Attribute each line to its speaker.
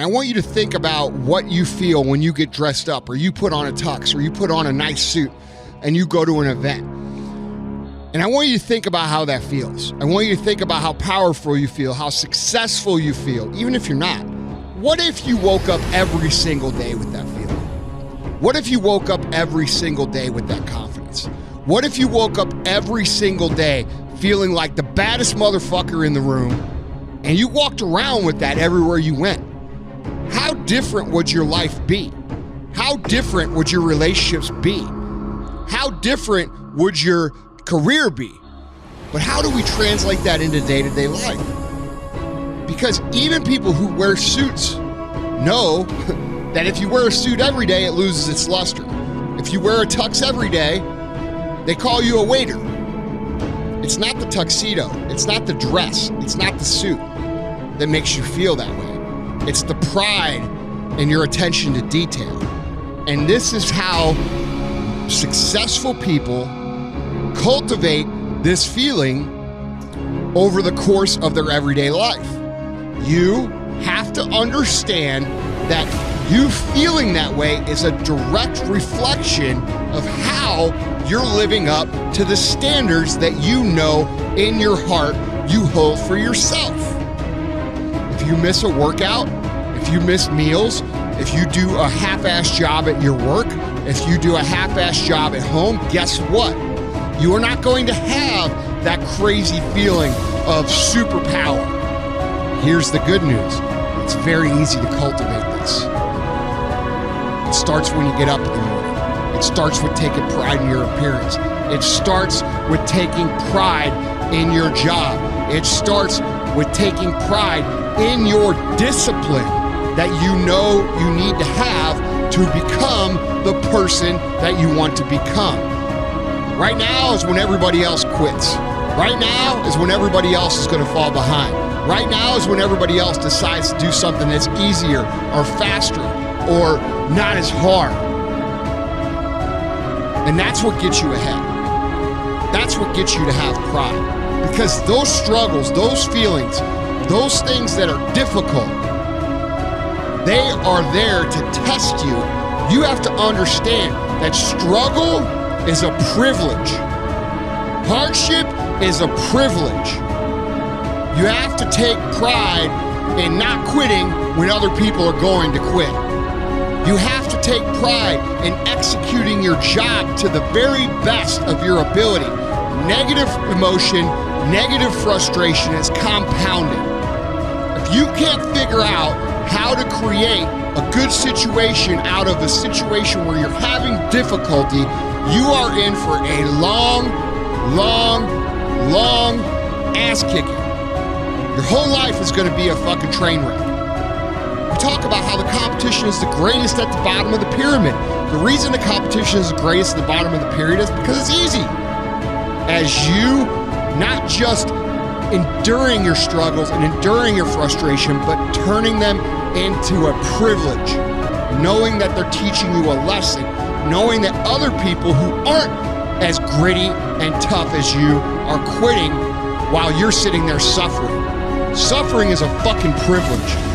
Speaker 1: And I want you to think about what you feel when you get dressed up, or you put on a tux, or you put on a nice suit and you go to an event. And I want you to think about how that feels. I want you to think about how powerful you feel, how successful you feel, even if you're not. What if you woke up every single day with that feeling? What if you woke up every single day with that confidence? What if you woke up every single day feeling like the baddest motherfucker in the room, and you walked around with that everywhere you went? How different would your life be? How different would your relationships be? How different would your career be? But how do we translate that into day-to-day life? Because even people who wear suits know that if you wear a suit every day, it loses its luster. If you wear a tux every day, they call you a waiter. It's not the tuxedo, it's not the dress, it's not the suit that makes you feel that way. It's the pride and your attention to detail. And this is how successful people cultivate this feeling over the course of their everyday life. You have to understand that you feeling that way is a direct reflection of how you're living up to the standards that you know in your heart you hold for yourself. If you miss a workout, if you miss meals, if you do a half-ass job at your work, if you do a half-ass job at home, guess what? You are not going to have that crazy feeling of superpower. Here's the good news. It's very easy to cultivate this. It starts when you get up in the morning. It starts with taking pride in your appearance. It starts with taking pride in your job. It starts with taking pride in your discipline that you know you need to have to become the person that you want to become. Right now is when everybody else quits. Right now is when everybody else is going to fall behind. Right now is when everybody else decides to do something that's easier or faster or not as hard. And that's what gets you ahead. That's what gets you to have pride. Because those struggles, those feelings, those things that are difficult, they are there to test you. You have to understand that struggle is a privilege. Hardship is a privilege. You have to take pride in not quitting when other people are going to quit. You have to take pride in executing your job to the very best of your ability. Negative emotion, negative frustration is compounded. If you can't figure out how to create a good situation out of a situation where you're having difficulty, you are in for a long ass kicking. Your whole life is going to be a fucking train wreck. We talk about how the competition is the greatest at the bottom of the pyramid. The reason the competition is the greatest at the bottom of the pyramid is because it's easy. As you not just enduring your struggles and enduring your frustration, but turning them into a privilege, knowing that they're teaching you a lesson, knowing that other people who aren't as gritty and tough as you are quitting while you're sitting there suffering. Suffering is a fucking privilege.